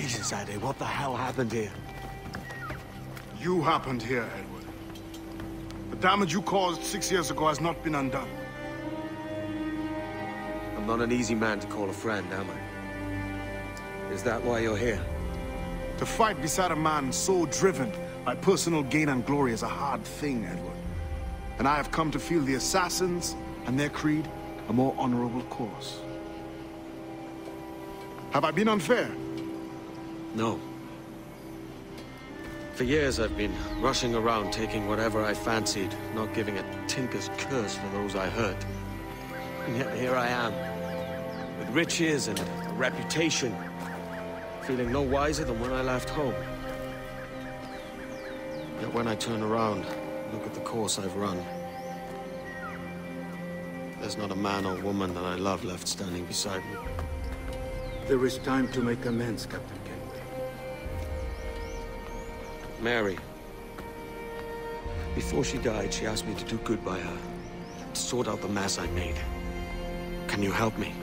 Jesus, Eddie, what the hell happened here? You happened here, Edward. The damage you caused 6 years ago has not been undone. I'm not an easy man to call a friend, am I? Is that why you're here? To fight beside a man so driven by personal gain and glory is a hard thing, Edward. And I have come to feel the assassins and their creed a more honorable course. Have I been unfair? No. For years I've been rushing around taking whatever I fancied, not giving a tinker's curse for those I hurt. And yet here I am, with riches and a reputation, feeling no wiser than when I left home. Yet when I turn around, look at the course I've run, there's not a man or woman that I love left standing beside me. There is time to make amends, Captain Kenway. Mary. Before she died, she asked me to do good by her, to sort out the mess I made. Can you help me?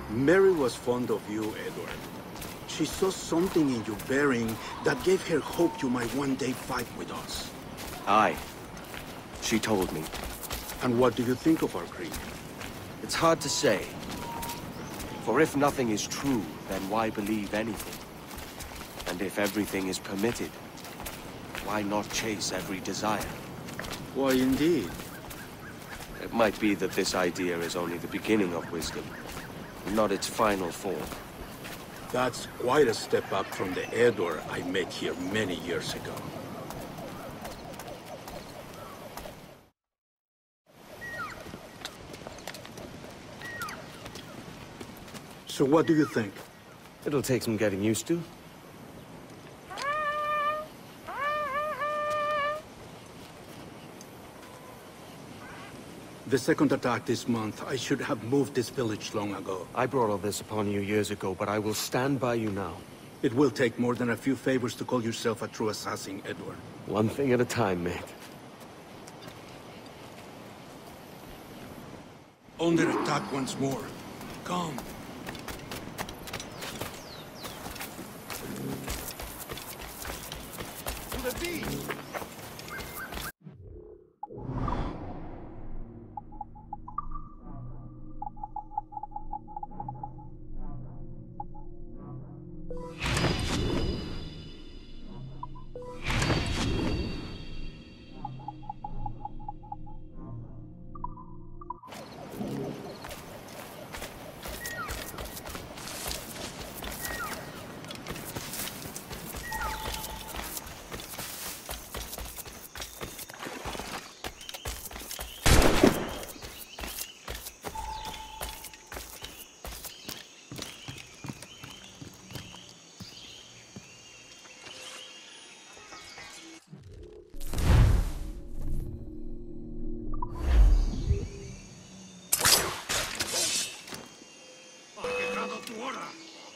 Mary was fond of you, Edward. She saw something in your bearing that gave her hope you might one day fight with us. Aye. She told me. And what do you think of our creed? It's hard to say. For if nothing is true, then why believe anything? And if everything is permitted, why not chase every desire? Why, indeed. It might be that this idea is only the beginning of wisdom, not its final form. That's quite a step up from the Edward I met here many years ago. So what do you think? It'll take some getting used to. The second attack this month, I should have moved this village long ago. I brought all this upon you years ago, but I will stand by you now. It will take more than a few favors to call yourself a true assassin, Edward. One thing at a time, mate. Under attack once more. Come. To the beach!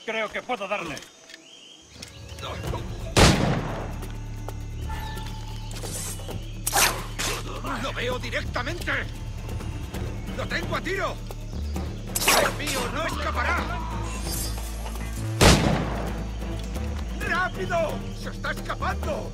Creo que puedo darle. ¡Lo veo directamente! ¡Lo tengo a tiro! ¡Es mío! ¡No escapará! ¡Rápido! ¡Se está escapando!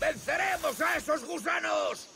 ¡Venceremos a esos gusanos!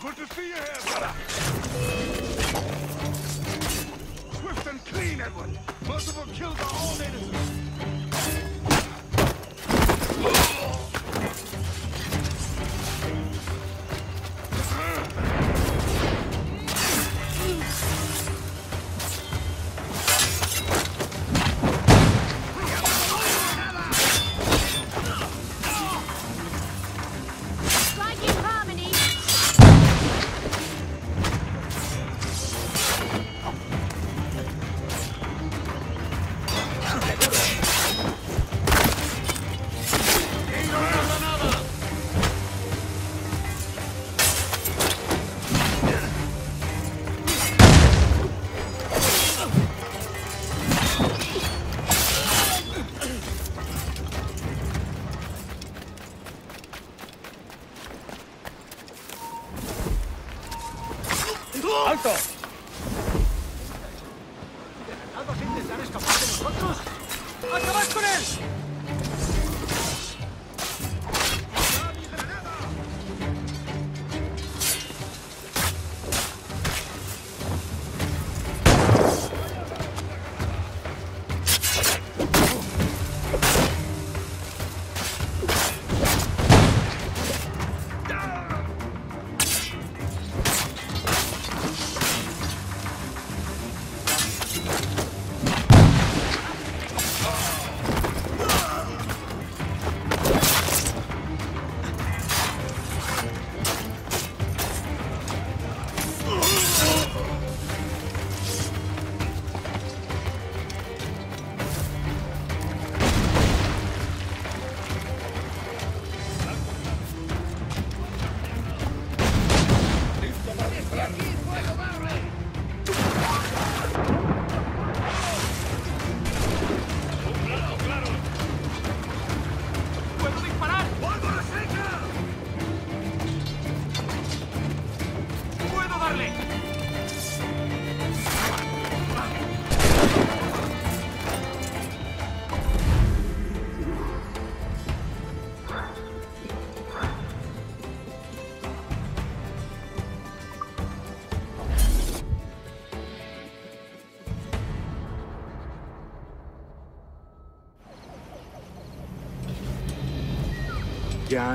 Good to see you here, brother. Swift and clean, Edward. Multiple kills are all natives. ¡Alto! ¿Los intentan escapar de nosotros? ¡Acabad con él!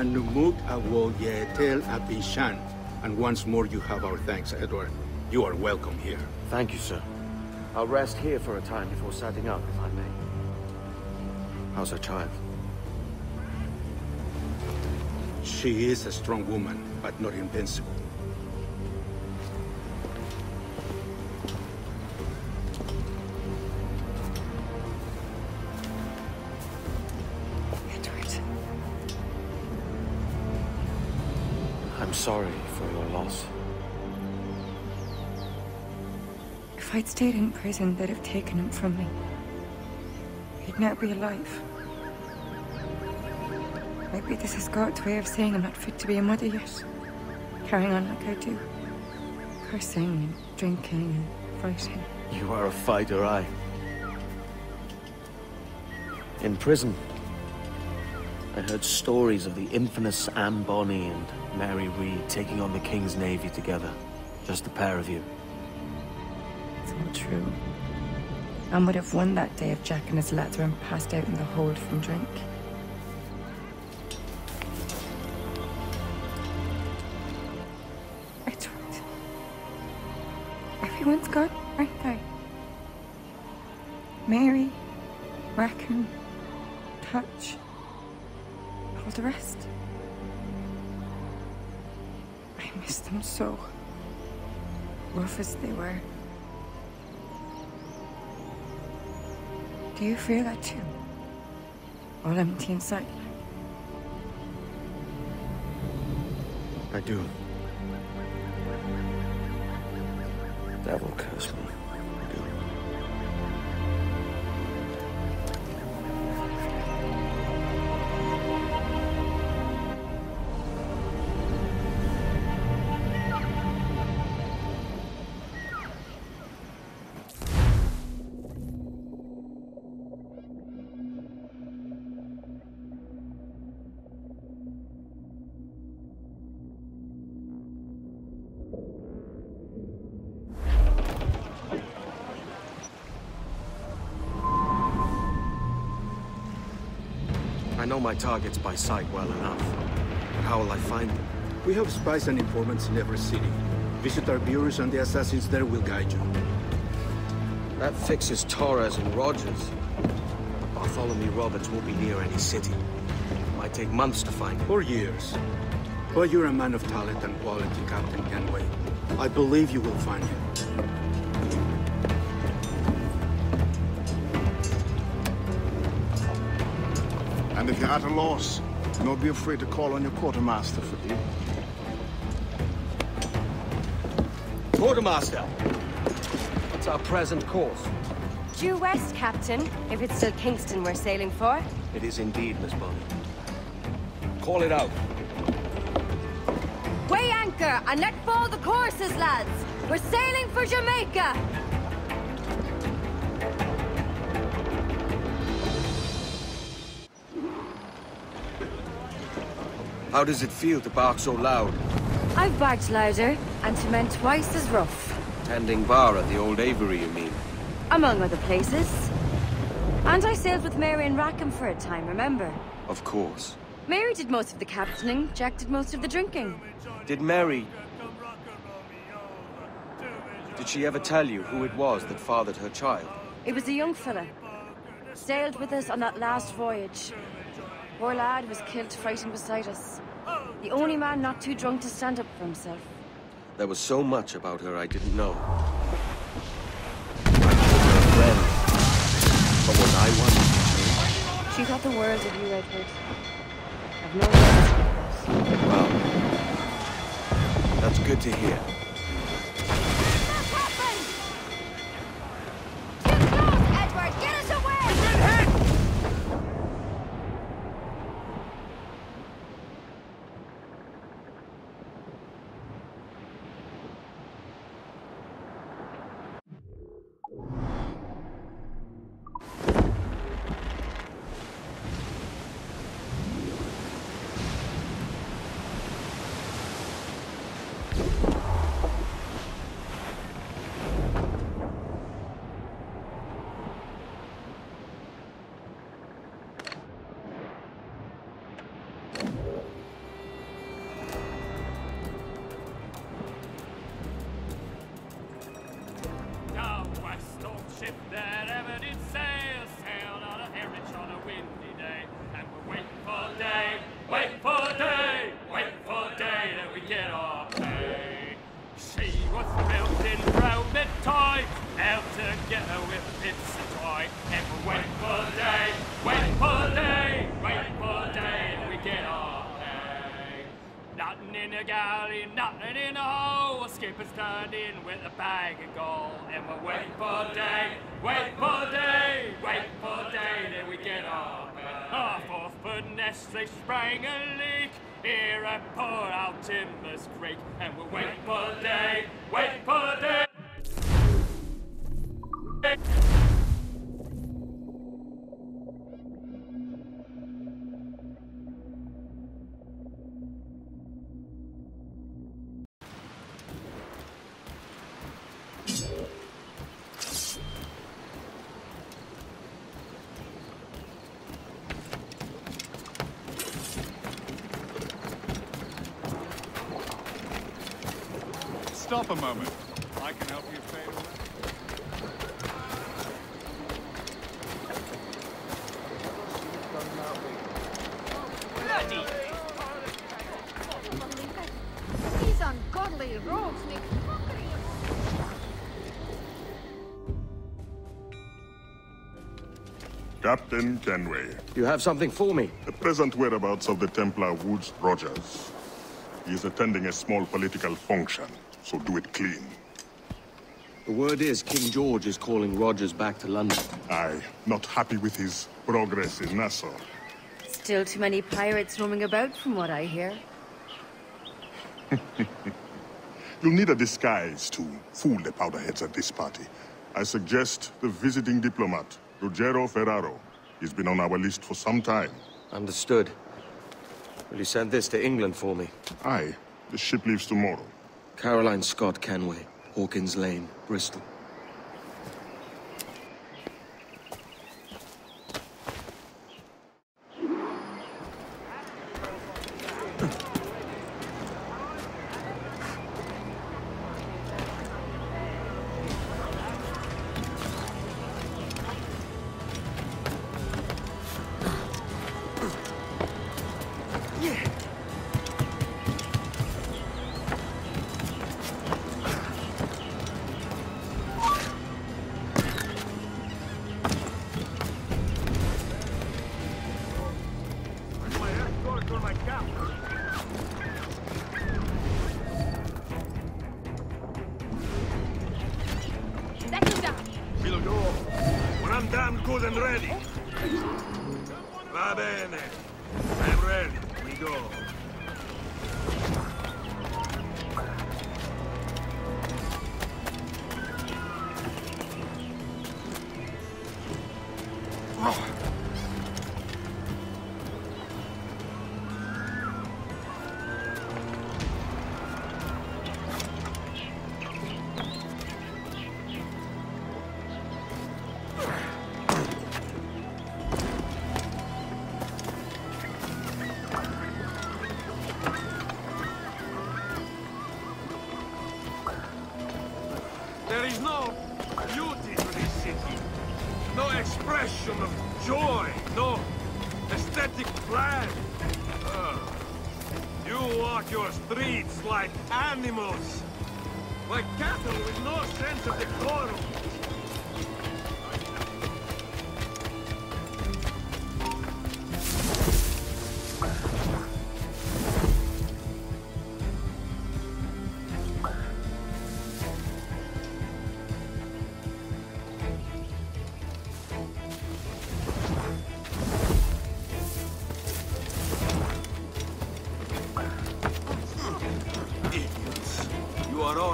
Numuk awol yetel abishan. And once more you have our thanks, Edward. You are welcome here. Thank you, sir. I'll rest here for a time before setting out, if I may. How's her child? She is a strong woman, but not invincible. I'm sorry for your loss. If I'd stayed in prison, they'd have taken him from me. He'd now be alive. Maybe this is God's way of saying I'm not fit to be a mother yet. Carrying on like I do. Cursing and drinking and fighting. You are a fighter, aye. In prison, I heard stories of the infamous Anne Bonny and Mary Read taking on the King's Navy together. Just the pair of you. It's all true. Anne would have won that day if Jack and his lads weren't passed out in the hold from drink. Edward. Everyone's gone, aren't they? Mary, Raccoon, Touch, all the rest. I miss them so. Rough as they were. Do you feel that too? All empty inside? I do. Devil curse me. I do. I know my targets by sight well enough. But how will I find them? We have spies and informants in every city. Visit our bureaus and the assassins there will guide you. That fixes Torres and Rogers. Bartholomew Roberts won't be near any city. It might take months to find him. Or years. But you're a man of talent and quality, Captain Kenway. I believe you will find him. And if you're at a loss, don't be afraid to call on your quartermaster for aid. Quartermaster! What's our present course? Due west, Captain, if it's still Kingston we're sailing for. It is indeed, Miss Bonny. Call it out. Weigh anchor and let fall the courses, lads! We're sailing for Jamaica! How does it feel to bark so loud? I've barked louder, and to men twice as rough. Tending bar at the old Avery, you mean? Among other places. And I sailed with Mary and Rackham for a time, remember? Of course. Mary did most of the captaining, Jack did most of the drinking. Did Mary... Did she ever tell you who it was that fathered her child? It was a young fella. Sailed with us on that last voyage. Poor lad was killed fighting beside us. The only man not too drunk to stand up for himself. There was so much about her I didn't know. I called her a friend. But was I one? She thought the world of you, Edward. I've no words. Well, that's good to hear. What's happened? Too close, Edward! Get us away! We've been hit! Ship that ever did sail, sailed on a hermitage on a windy day, and we're waiting for day, waiting for day, waiting for day that we get our pay. She was built in rounded toy, held together with bits of toy, and we're waiting for day, waiting for day, waiting for day that we get our pay. Nothing in the galley, nothing in the hole. Skipper's turned in with a bag of gold, and we're waiting for day, waiting for day, waiting for day that we get our pay. Our fourth-foot nest, they sprang a leak here at poor old Timbers Creek, and we're waiting for day, waiting for day. Stop a moment. I can help you fade away. bloody rogues make mockery of... Captain Kenway. You have something for me? The present whereabouts of the Templar Woods Rogers. He is attending a small political function, so do it clean. The word is King George is calling Rogers back to London. Aye, not happy with his progress in Nassau. Still too many pirates roaming about, from what I hear. You'll need a disguise to fool the powderheads at this party. I suggest the visiting diplomat, Ruggiero Ferraro. He's been on our list for some time. Understood. Will you send this to England for me? Aye. The ship leaves tomorrow. Caroline Scott Kenway, Hawkins Lane, Bristol. Good and ready. Va bene. I'm ready. We go. There is no beauty to this city. No expression of joy. No aesthetic plan. You walk your streets like animals. Like cattle with no sense of decorum.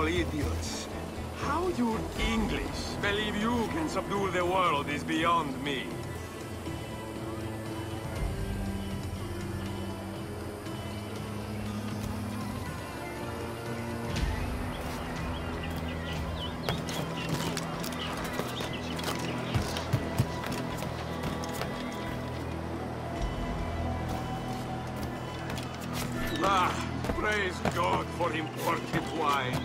Idiots. How you English believe you can subdue the world is beyond me. Praise God for imported wines.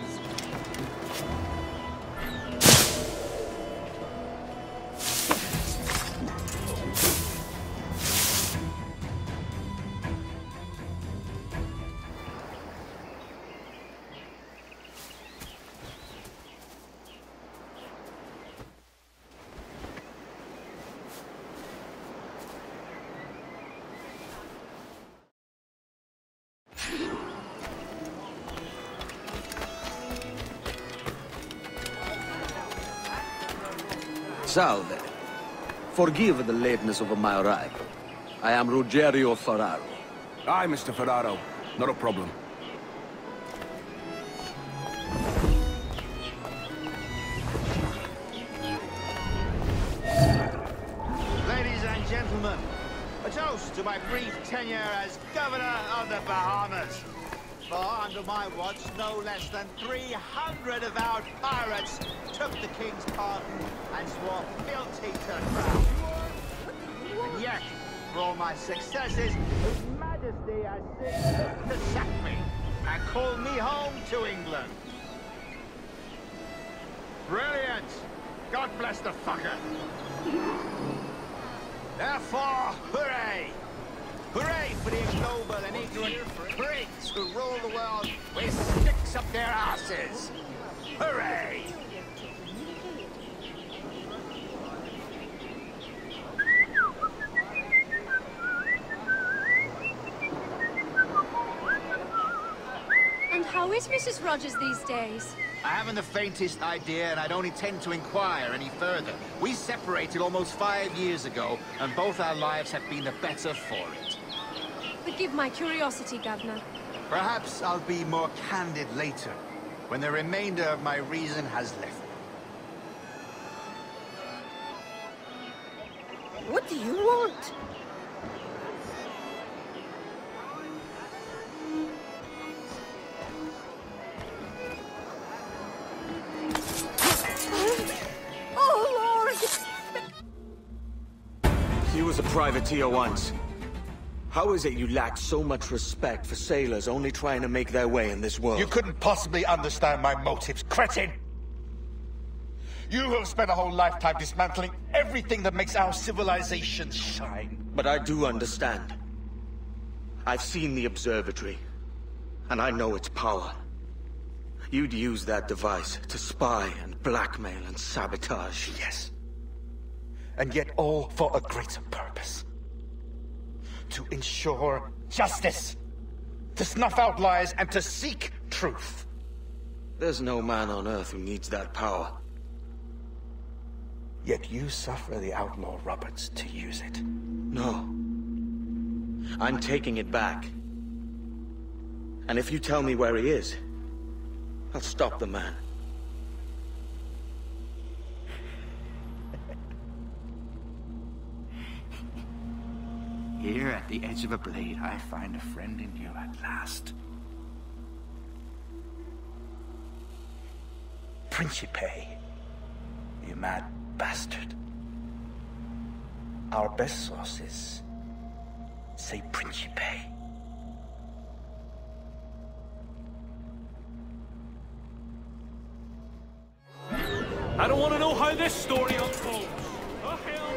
Salve. Forgive the lateness of my arrival. I am Ruggiero Ferraro. Aye, Mr. Ferraro. Not a problem. Ladies and gentlemen, a toast to my brief tenure as Governor of the Bahamas. For under my watch, no less than 300 avowed pirates took the King's pardon and swore fealty to the crown. And yet, for all my successes, His Majesty has seen to sack me and call me home to England. Brilliant! God bless the fucker! Therefore, hooray! Hooray for the ignoble and ignorant pricks who rule the world with sticks lace up their asses. Hooray! And how is Mrs. Rogers these days? I haven't the faintest idea, and I don't intend to inquire any further. We separated almost 5 years ago, and both our lives have been the better for it. Forgive my curiosity, Governor. Perhaps I'll be more candid later, when the remainder of my reason has left me. What do you want? Oh, Lord! He was a privateer once. How is it you lack so much respect for sailors only trying to make their way in this world? You couldn't possibly understand my motives, cretin! You have spent a whole lifetime dismantling everything that makes our civilization shine. But I do understand. I've seen the observatory, and I know its power. You'd use that device to spy and blackmail and sabotage. Yes. And yet all for a greater purpose. To ensure justice. To snuff out lies and to seek truth. There's no man on Earth who needs that power. Yet you suffer the outlaw Roberts to use it. No. I'm taking it back. And if you tell me where he is, I'll stop the man. Here at the edge of a blade, I find a friend in you at last. Principe, you mad bastard. Our best sources say Principe. I don't want to know how this story unfolds. The hell?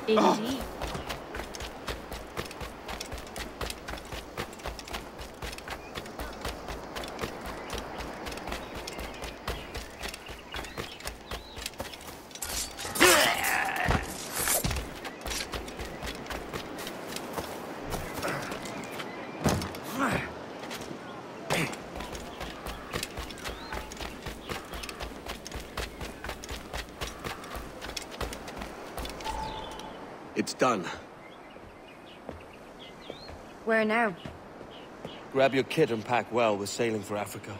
Indeed. It's done. Where now? Grab your kit and pack well. We're sailing for Africa.